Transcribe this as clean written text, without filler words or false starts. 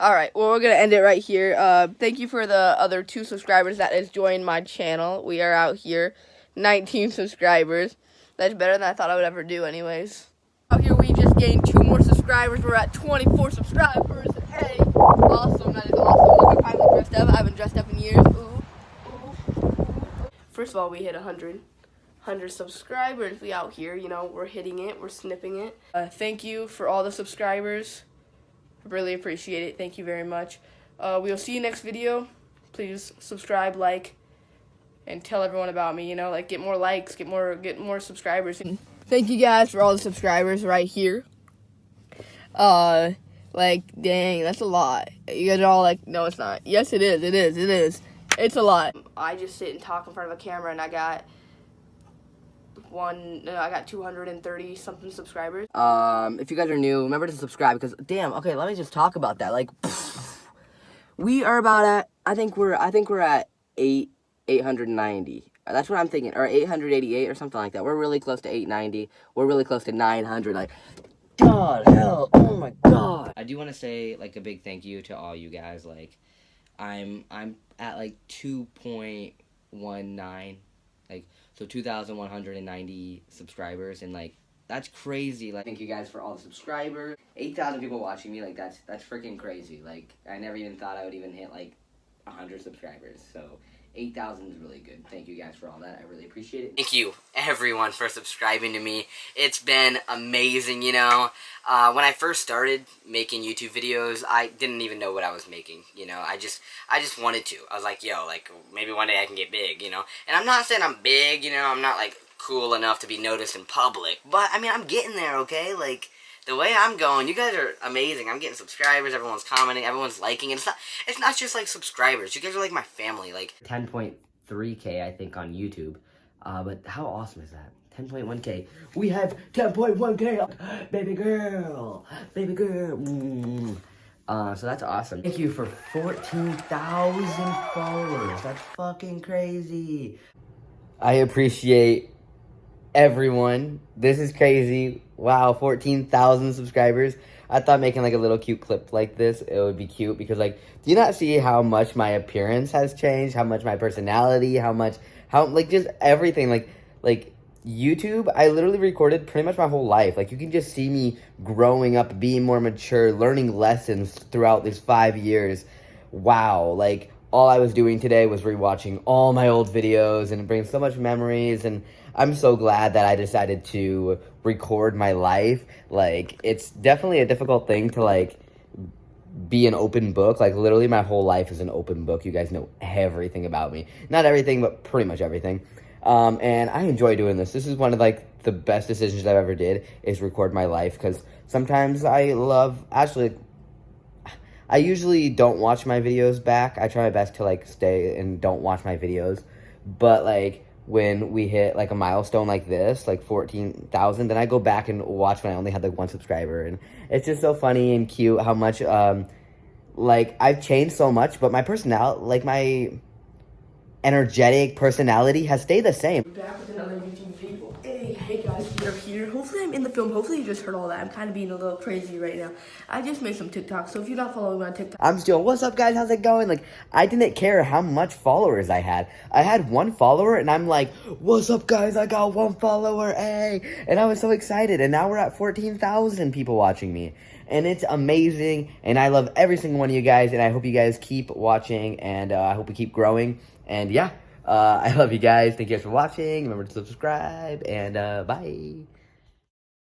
All right, well, we're going to end it right here. Thank you for the other 2 subscribers that has joined my channel. We are out here, 19 subscribers. That's better than I thought I would ever do anyways. Out here, we just gained 2 more subscribers. We're at 24 subscribers. Hey, awesome. That is awesome. Look, I finally dressed up. I haven't dressed up in years. Ooh. First of all, we hit 100 subscribers. We out here, you know, we're hitting it. We're snipping it. Thank you for all the subscribers. Really appreciate it. Thank you very much. We'll see you next video. Please subscribe, like, and tell everyone about me. You know, like, get more likes, get more subscribers. And thank you guys for all the subscribers right here. Like, dang, that's a lot. You guys are all like, no, it's not. Yes, it is. It is. It's a lot. I just sit and talk in front of a camera, and I got 230 something subscribers. If you guys are new, remember to subscribe because damn, okay, let me just talk about that. Like we are about at I think we're at 890. That's what I'm thinking, or 888 or something like that. We're really close to 890. We're really close to 900. Like God, hell, oh my God. I do want to say like a big thank you to all you guys. Like I'm at like 2.19 like so 2,190 subscribers, and like that's crazy. Like thank you guys for all the subscribers. 8,000 people watching me, like that's freaking crazy. Like I never even thought I would even hit like 100 subscribers. So 8,000 is really good. Thank you guys for all that. I really appreciate it. Thank you everyone for subscribing to me. It's been amazing, you know. When I first started making YouTube videos, I didn't even know what I was making, you know. I just wanted to. I was like, yo, like maybe one day I can get big, you know. And I'm not saying I'm big, you know. I'm not like cool enough to be noticed in public, but I mean, I'm getting there, okay? Like the way I'm going, you guys are amazing. I'm getting subscribers, everyone's commenting, everyone's liking, and it's not just like subscribers. You guys are like my family. Like 10.3K I think on YouTube. But how awesome is that? 10.1K. We have 10.1K. Baby girl. So that's awesome. Thank you for 14,000 followers. That's fucking crazy. I appreciate everyone. This is crazy. Wow, 14,000 subscribers. I thought making like a little cute clip like this, it would be cute because like, do you not see how much my appearance has changed? How much my personality, how like just everything, like YouTube, I literally recorded pretty much my whole life. Like you can just see me growing up, being more mature, learning lessons throughout these 5 years. Wow, like all I was doing today was rewatching all my old videos, and it brings so much memories, and I'm so glad that I decided to record my life. Like, it's definitely a difficult thing to, like, be an open book. Like, literally my whole life is an open book. You guys know everything about me. Not everything, but pretty much everything. And I enjoy doing this. This is one of, like, the best decisions I've ever did, is record my life, because sometimes I usually don't watch my videos back. I try my best to, like, stay and don't watch my videos. But, like, when we hit, like, a milestone like this, like 14,000, then I go back and watch when I only had, like, 1 subscriber. And it's just so funny and cute how much, like, I've changed so much. But my personality, like, my energetic personality has stayed the same. We're back with another YouTube video. Hey guys, we're here. Hopefully I'm in the film. Hopefully you just heard all that. I'm kind of being a little crazy right now. I just made some TikToks, so if you're not following me on TikTok, I'm still, what's up guys, how's it going? Like, I didn't care how much followers I had. I had 1 follower, and I'm like, what's up guys, I got 1 follower, hey! And I was so excited, and now we're at 14,000 people watching me. And it's amazing, and I love every single one of you guys, and I hope you guys keep watching, and I hope we keep growing, and yeah. I love you guys. Thank you guys for watching. Remember to subscribe, and bye.